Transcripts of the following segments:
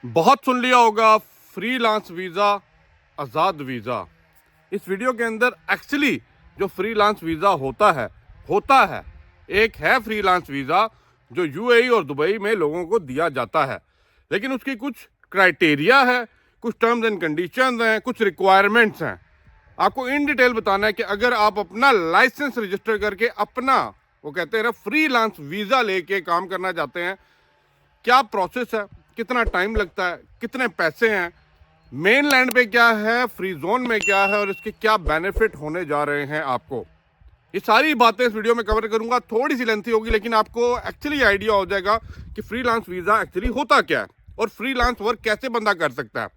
बहुत सुन लिया होगा फ्रीलांस वीज़ा, आज़ाद वीज़ा। इस वीडियो के अंदर एक्चुअली जो फ्रीलांस वीज़ा होता है एक है फ्रीलांस वीज़ा जो यूएई और दुबई में लोगों को दिया जाता है, लेकिन उसकी कुछ क्राइटेरिया है, कुछ टर्म्स एंड कंडीशंस हैं, कुछ रिक्वायरमेंट्स हैं। आपको इन डिटेल बताना है कि अगर आप अपना लाइसेंस रजिस्टर करके अपना वो कहते हैं ना फ्रीलांस वीज़ा लेके काम करना चाहते हैं, क्या प्रोसेस है, कितना टाइम लगता है, कितने पैसे हैं, मेन लैंड पे क्या है, फ्री जोन में क्या है और इसके क्या बेनिफिट होने जा रहे हैं आपको। ये सारी बातें इस वीडियो में कवर करूंगा। थोड़ी सी लेंथी होगी लेकिन आपको एक्चुअली आइडिया हो जाएगा कि फ्रीलांस वीज़ा एक्चुअली होता क्या है और फ्रीलांस वर्क कैसे बंदा कर सकता है।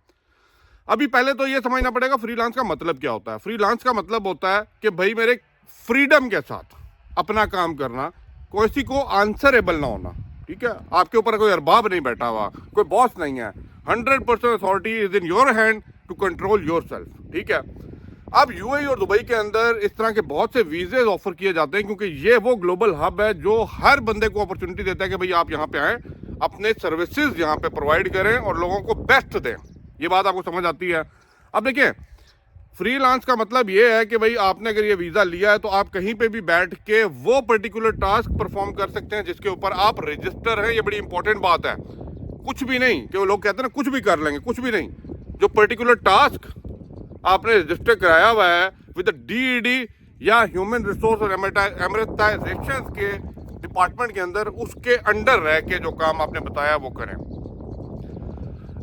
अभी पहले तो ये समझना पड़ेगा फ्रीलांस का मतलब क्या होता है। फ्रीलांस का मतलब होता है कि भाई मेरे फ्रीडम के साथ अपना काम करना, किसी को आंसरेबल ना होना। ठीक है, आपके ऊपर कोई अरबाब नहीं बैठा हुआ, कोई बॉस नहीं है। 100% authority is in your hand to control yourself. ठीक है, अब यूएई और दुबई के अंदर इस तरह के बहुत से वीजे ऑफर किए जाते हैं क्योंकि ये वो ग्लोबल हब है जो हर बंदे को अपॉर्चुनिटी देता है कि भाई आप यहाँ पे आए, अपने सर्विसेज यहाँ पे प्रोवाइड करें और लोगों को बेस्ट दें। ये बात आपको समझ आती है। अब देखिए, फ्रीलांस का मतलब ये है कि भाई आपने अगर ये वीज़ा लिया है तो आप कहीं पे भी बैठ के वो पर्टिकुलर टास्क परफॉर्म कर सकते हैं जिसके ऊपर आप रजिस्टर हैं। ये बड़ी इंपॉर्टेंट बात है। कुछ भी नहीं कि वो लोग कहते हैं ना कुछ भी कर लेंगे, कुछ भी नहीं। जो पर्टिकुलर टास्क आपने रजिस्टर कराया हुआ है विद डीईडी या ह्यूमन रिसोर्स और एमरेटाइजेशन के डिपार्टमेंट के अंदर, उसके अंडर रह के जो काम आपने बताया वो करें।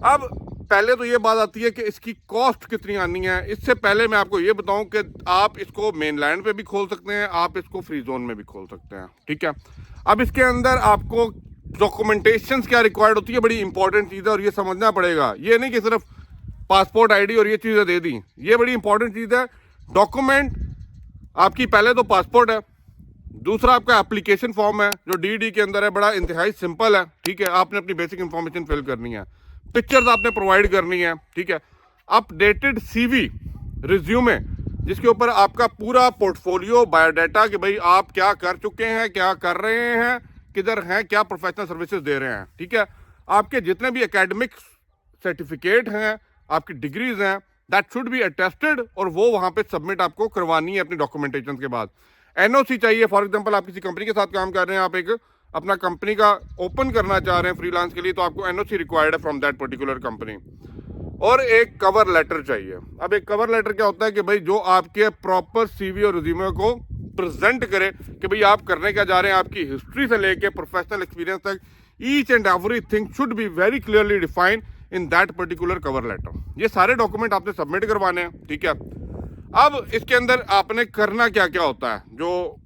अब पहले तो ये बात आती है कि इसकी कॉस्ट कितनी आनी है। इससे पहले मैं आपको ये बताऊं कि आप इसको मेन लैंड पे भी खोल सकते हैं, आप इसको फ्री जोन में भी खोल सकते हैं। ठीक है, अब इसके अंदर आपको डॉक्यूमेंटेशन क्या रिक्वायर्ड होती है, बड़ी इंपॉर्टेंट चीज़ है और ये समझना पड़ेगा। ये नहीं कि सिर्फ पासपोर्ट आईडी और ये चीज़ें दे दी, ये बड़ी इंपॉर्टेंट चीज़ है। डॉक्यूमेंट आपकी पहले तो पासपोर्ट है, दूसरा आपका एप्लीकेशन फॉर्म है जो डीडी के अंदर है, बड़ा इंतहाई सिंपल है। ठीक है, आपने अपनी बेसिक इंफॉर्मेशन फिल करनी है, पिक्चर्स आपने प्रोवाइड करनी है। ठीक है, अपडेटेड सीवी, रिज्यूमे जिसके ऊपर आपका पूरा पोर्टफोलियो, बायोडाटा कि भाई आप क्या कर चुके हैं, क्या कर रहे हैं, किधर हैं, क्या प्रोफेशनल सर्विसेज दे रहे हैं। ठीक है, आपके जितने भी एकेडमिक सर्टिफिकेट हैं, आपकी डिग्रीज हैं, दैट शुड बी अटेस्टेड और वो वहाँ पे सबमिट आपको करवानी है अपनी डॉक्यूमेंटेशन के बाद। एनओसी चाहिए। फॉर एग्जांपल आप किसी कंपनी के साथ काम कर रहे हैं, आप एक अपना कंपनी का ओपन करना चाह रहे हैं फ्रीलांस के लिए, तो आपको एनओसी रिक्वायर्ड है फ्रॉम दैट पर्टिकुलर कंपनी। और एक कवर लेटर चाहिए। अब एक कवर लेटर क्या होता है कि भाई जो आपके प्रॉपर सीवी और रिज्यूमे को प्रेजेंट करे कि भाई आप करने क्या जा रहे हैं, आपकी हिस्ट्री से लेके प्रोफेशनल एक्सपीरियंस तक each and everything should be very clearly defined in that particular cover letter. ये सारे डॉक्यूमेंट आपने सबमिट करवाने हैं। ठीक है, अब इसके अंदर आपने करना क्या क्या होता है। जो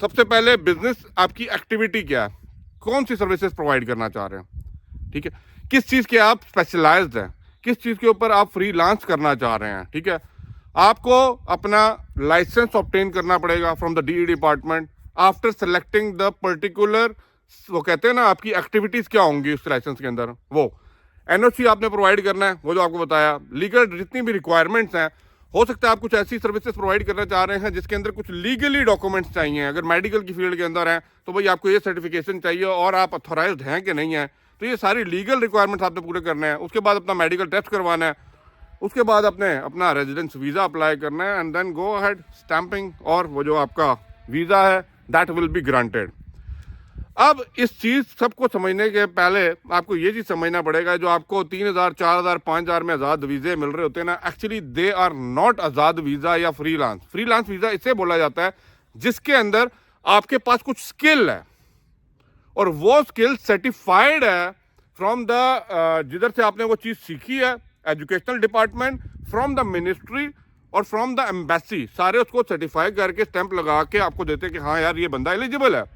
सबसे पहले बिजनेस आपकी एक्टिविटी क्या है, कौन सी सर्विसेज प्रोवाइड करना चाह रहे हैं। ठीक है, किस चीज़ के आप स्पेशलाइज्ड हैं, किस चीज़ के ऊपर आप फ्रीलांस करना चाह रहे हैं। ठीक है, आपको अपना लाइसेंस ऑब्टेन करना पड़ेगा from the DE department after selecting the particular, वो कहते हैं ना आपकी एक्टिविटीज़ क्या होंगी उस लाइसेंस के अंदर। वो एनओसी आपने प्रोवाइड करना है, वो जो आपको बताया। लीगल जितनी भी रिक्वायरमेंट्स हैं, हो सकता है आप कुछ ऐसी सर्विसेज प्रोवाइड करना चाह रहे हैं जिसके अंदर कुछ लीगली डॉक्यूमेंट्स चाहिए। अगर मेडिकल की फील्ड के अंदर हैं तो भाई आपको ये सर्टिफिकेशन चाहिए और आप अथोराइज्ड हैं कि नहीं है, तो ये सारी लीगल रिक्वायरमेंट्स आपने पूरे करने हैं। उसके बाद अपना मेडिकल टेस्ट करवाना है, उसके बाद अपने अपना रेजिडेंस वीज़ा अप्लाई करना है and then go ahead stamping, और वो जो आपका वीज़ा है दैट विल बी ग्रांटेड। अब इस चीज़ सबको समझने के पहले आपको ये चीज़ समझना पड़ेगा, जो आपको 3,000, 4,000, 5,000 में आज़ाद वीज़े मिल रहे होते हैं ना, actually they are not Azad visa या फ्रीलांस। फ्रीलांस वीज़ा इसे बोला जाता है जिसके अंदर आपके पास कुछ स्किल है और वो स्किल सर्टिफाइड है फ्रॉम द जिधर से आपने वो चीज़ सीखी है, educational department, from the ministry और फ्रॉम द एम्बेसी, सारे उसको सर्टिफाई करके स्टैंप लगा के आपको देते हैं कि हाँ यार ये बंदा एलिजिबल है।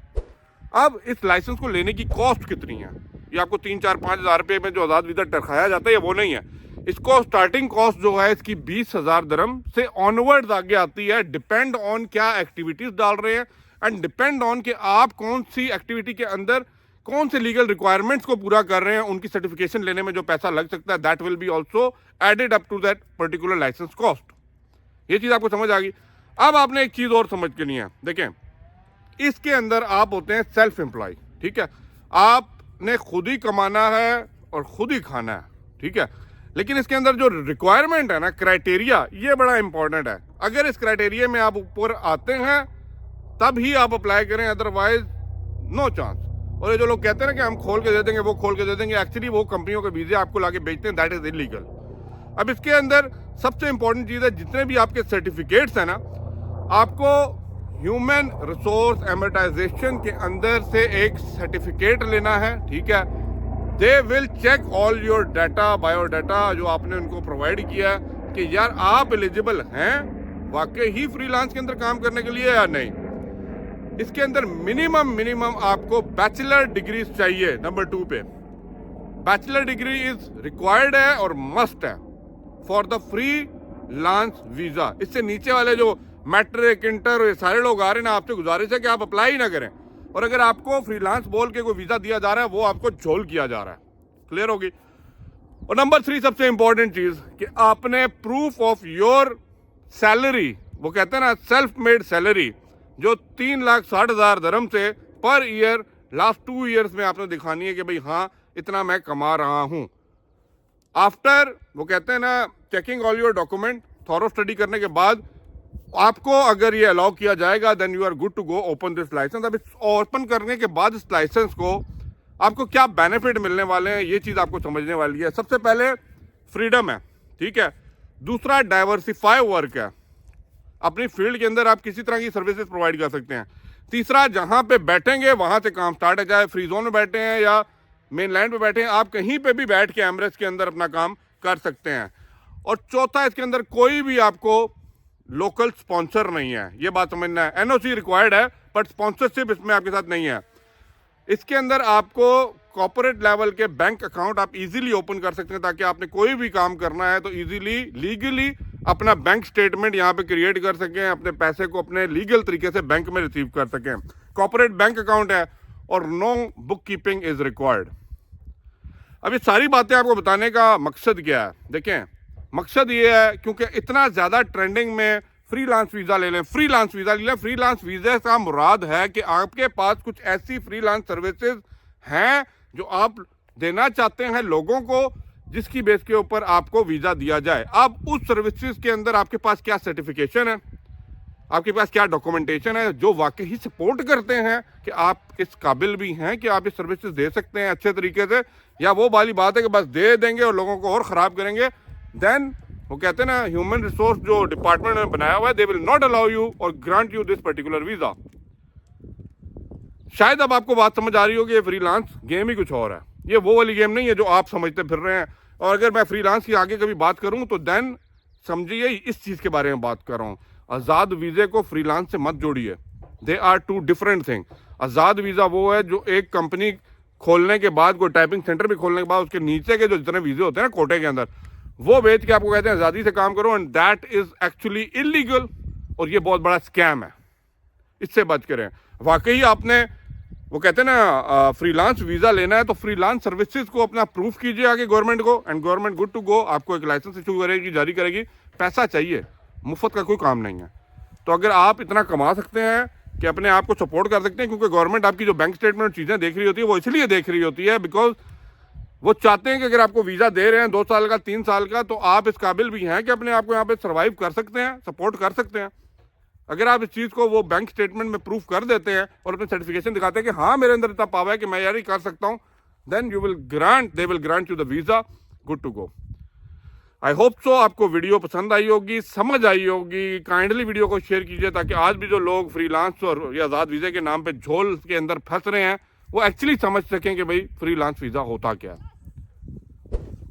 अब इस लाइसेंस को लेने की कॉस्ट कितनी है, ये आपको 3-4-5 हज़ार रुपये में जो आज़ाद वीज़ा टरखाया जाता है ये वो नहीं है। इसको स्टार्टिंग कॉस्ट जो है इसकी 20,000 दरम से ऑनवर्ड्स आगे आती है, डिपेंड ऑन क्या एक्टिविटीज़ डाल रहे हैं एंड डिपेंड ऑन कि आप कौन सी एक्टिविटी के अंदर कौन से लीगल रिक्वायरमेंट्स को पूरा कर रहे हैं। उनकी सर्टिफिकेशन लेने में जो पैसा लग सकता है that will be also added up to that particular licence cost. ये चीज़ आपको समझ आ गई। अब आपने एक चीज़ और समझ करनी है। देखें, इसके अंदर आप होते हैं सेल्फ एम्प्लॉय। ठीक है, आपने खुद ही कमाना है, और खुद ही खाना है, ठीक है। लेकिन इसके अंदर जो रिक्वायरमेंट है ना, क्राइटेरिया, ये बड़ा इंपॉर्टेंट है। अगर इस क्राइटेरिया में आप ऊपर आते हैं तब ही आप अप्लाई करें, अदरवाइज नो चांस। और ये जो लोग कहते हैं ना कि हम खोल के दे देंगे, वो खोल के दे देंगे, एक्चुअली वो कंपनियों के वीजे आपको लाके बेचते हैं, दैट इज इलीगल। अब इसके अंदर सबसे इंपॉर्टेंट चीज़ है, जितने भी आपके सर्टिफिकेट्स हैं ना, आपको ह्यूमन रिसोर्स एमोर्टाइजेशन के अंदर से एक सर्टिफिकेट लेना है, ठीक है। They will check all your data, biodata जो आपने उनको प्रोवाइड किया कि यार आप एलिजिबल हैं वाकई ही फ्रीलांस के अंदर काम करने के लिए या नहीं। इसके अंदर मिनिमम आपको बैचलर डिग्री चाहिए। नंबर 2 पे बैचलर डिग्री इज रिक्वायर्ड है और मस्ट है for the free lance visa. इससे नीचे वाले जो मैट्रिक, इंटर, ये सारे लोग आ रहे हैं ना, आपसे गुजारिश है कि आप अप्लाई ही ना करें। और अगर आपको फ्रीलांस बोल के कोई वीजा दिया जा रहा है, वो आपको झोल किया जा रहा है। क्लियर होगी। और नंबर 3 सबसे इंपॉर्टेंट चीज कि आपने प्रूफ ऑफ योर सैलरी, वो कहते हैं ना सेल्फ मेड सैलरी, जो 3,60,000 दरम से पर ईयर लास्ट 2 ईयर्स में आपने दिखानी है कि भाई हाँ इतना मैं कमा रहा हूं। आफ्टर, वो कहते हैं ना, checking all your document, thorough study करने के बाद आपको अगर ये अलाउ किया जाएगा, then you are good to go open this licence. अब इस ओपन करने के बाद इस लाइसेंस को आपको क्या बेनिफिट मिलने वाले हैं, ये चीज़ आपको समझने वाली है। सबसे पहले फ्रीडम है, ठीक है। दूसरा डाइवर्सिफाई वर्क है, अपनी फील्ड के अंदर आप किसी तरह की सर्विसेज प्रोवाइड कर सकते हैं। तीसरा, जहां पे बैठेंगे वहां से काम स्टार्ट है, चाहे फ्री जोन में बैठे हैं या मेन लैंड पे बैठे हैं, आप कहीं पे भी बैठ के एमरेट्स के अंदर अपना काम कर सकते हैं। और चौथा, इसके अंदर कोई भी आपको लोकल स्पॉन्सर नहीं है, ये बात समझना है। एनओसी रिक्वायर्ड है बट स्पॉन्सरशिप इसमें आपके साथ नहीं है। इसके अंदर आपको कॉर्पोरेट लेवल के बैंक अकाउंट आप इजीली ओपन कर सकते हैं, ताकि आपने कोई भी काम करना है तो इजीली लीगली अपना बैंक स्टेटमेंट यहाँ पे क्रिएट कर सकें, अपने पैसे को अपने लीगल तरीके से बैंक में रिसीव कर सकें। कॉर्पोरेट बैंक अकाउंट है और no book keeping is required. अब ये सारी बातें आपको बताने का मकसद क्या है? देखें, मकसद ये है क्योंकि इतना ज़्यादा ट्रेंडिंग में फ्रीलांस वीज़ा ले लें, फ्रीलांस वीज़ा ले लें। फ्रीलांस वीज़ा का मुराद है कि आपके पास कुछ ऐसी फ्रीलांस सर्विसेज हैं जो आप देना चाहते हैं लोगों को, जिसकी बेस के ऊपर आपको वीज़ा दिया जाए। अब उस सर्विसेज के अंदर आपके पास क्या सर्टिफिकेशन है, आपके पास क्या डॉक्यूमेंटेशन है जो वाकई ही सपोर्ट करते हैं कि आप इस काबिल भी हैं कि आप इस सर्विसेज दे सकते हैं अच्छे तरीके से, या वो वाली बात है कि बस दे देंगे और लोगों को और ख़राब करेंगे। देन वो कहते हैं ना, ह्यूमन रिसोर्स जो डिपार्टमेंट ने बनाया हुआ है, they will not allow you or grant you this particular visa. शायद अब आपको बात समझ आ रही होगी, ये फ्रीलांस गेम ही कुछ और है, ये वो वाली गेम नहीं है जो आप समझते फिर रहे हैं। और अगर मैं फ्रीलांस की आगे कभी बात करूं तो देन समझिए इस चीज़ के बारे में बात कर रहा हूं। आज़ाद वीज़े को फ्रीलांस से मत जोड़िए, they are two different thing. Azad visa वो है जो एक कंपनी खोलने के बाद, कोई टाइपिंग सेंटर भी खोलने के बाद, उसके नीचे के जो जितने वीज़े होते हैं ना कोटे के अंदर, वो बेच के आपको कहते हैं आज़ादी से काम करो, and that is actually illegal. और ये बहुत बड़ा स्कैम है, इससे बच करें। वाकई आपने, वो कहते हैं ना, फ्रीलांस वीज़ा लेना है तो फ्रीलांस सर्विसेज को अपना प्रूफ कीजिए आगे गवर्नमेंट को, and government good to go, आपको एक लाइसेंस इशू करेगी, जारी करेगी। पैसा चाहिए, मुफ्त का कोई काम नहीं है। तो अगर आप इतना कमा सकते हैं कि अपने आप को सपोर्ट कर सकते हैं, क्योंकि गवर्नमेंट आपकी जो बैंक स्टेटमेंट चीज़ें देख रही होती है वो इसलिए देख रही होती है बिकॉज वो चाहते हैं कि अगर आपको वीज़ा दे रहे हैं 2 साल का, 3 साल का, तो आप इस काबिल भी हैं कि अपने आप को यहाँ पे सर्वाइव कर सकते हैं, सपोर्ट कर सकते हैं। अगर आप इस चीज़ को वो बैंक स्टेटमेंट में प्रूफ कर देते हैं और अपने सर्टिफिकेशन दिखाते हैं कि हाँ मेरे अंदर इतना पावर है कि मैं यार ही कर सकता हूँ, then they will grant you the visa, good to go. I hope so आपको वीडियो पसंद आई होगी, समझ आई होगी। काइंडली वीडियो को शेयर कीजिए ताकि आज भी जो लोग फ्रीलांस और या आज़ाद वीज़े के नाम पे झोल के अंदर फंस रहे हैं वो एक्चुअली समझ सकें कि भाई फ्रीलांस वीज़ा होता क्या है।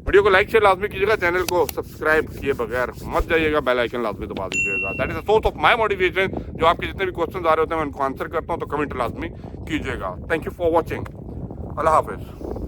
वीडियो को लाइक शेयर लाजमी कीजिएगा, चैनल को सब्सक्राइब किए बगैर मत जाइएगा, बेल आइकन लाजमी दबा दीजिएगा। That is the source of my motivation. जो आपके जितने भी क्वेश्चन आ रहे होते हैं मैं उनको आंसर करता हूँ, तो कमेंट लाजमी कीजिएगा। Thank you for watching. अल्लाह हाफिज़।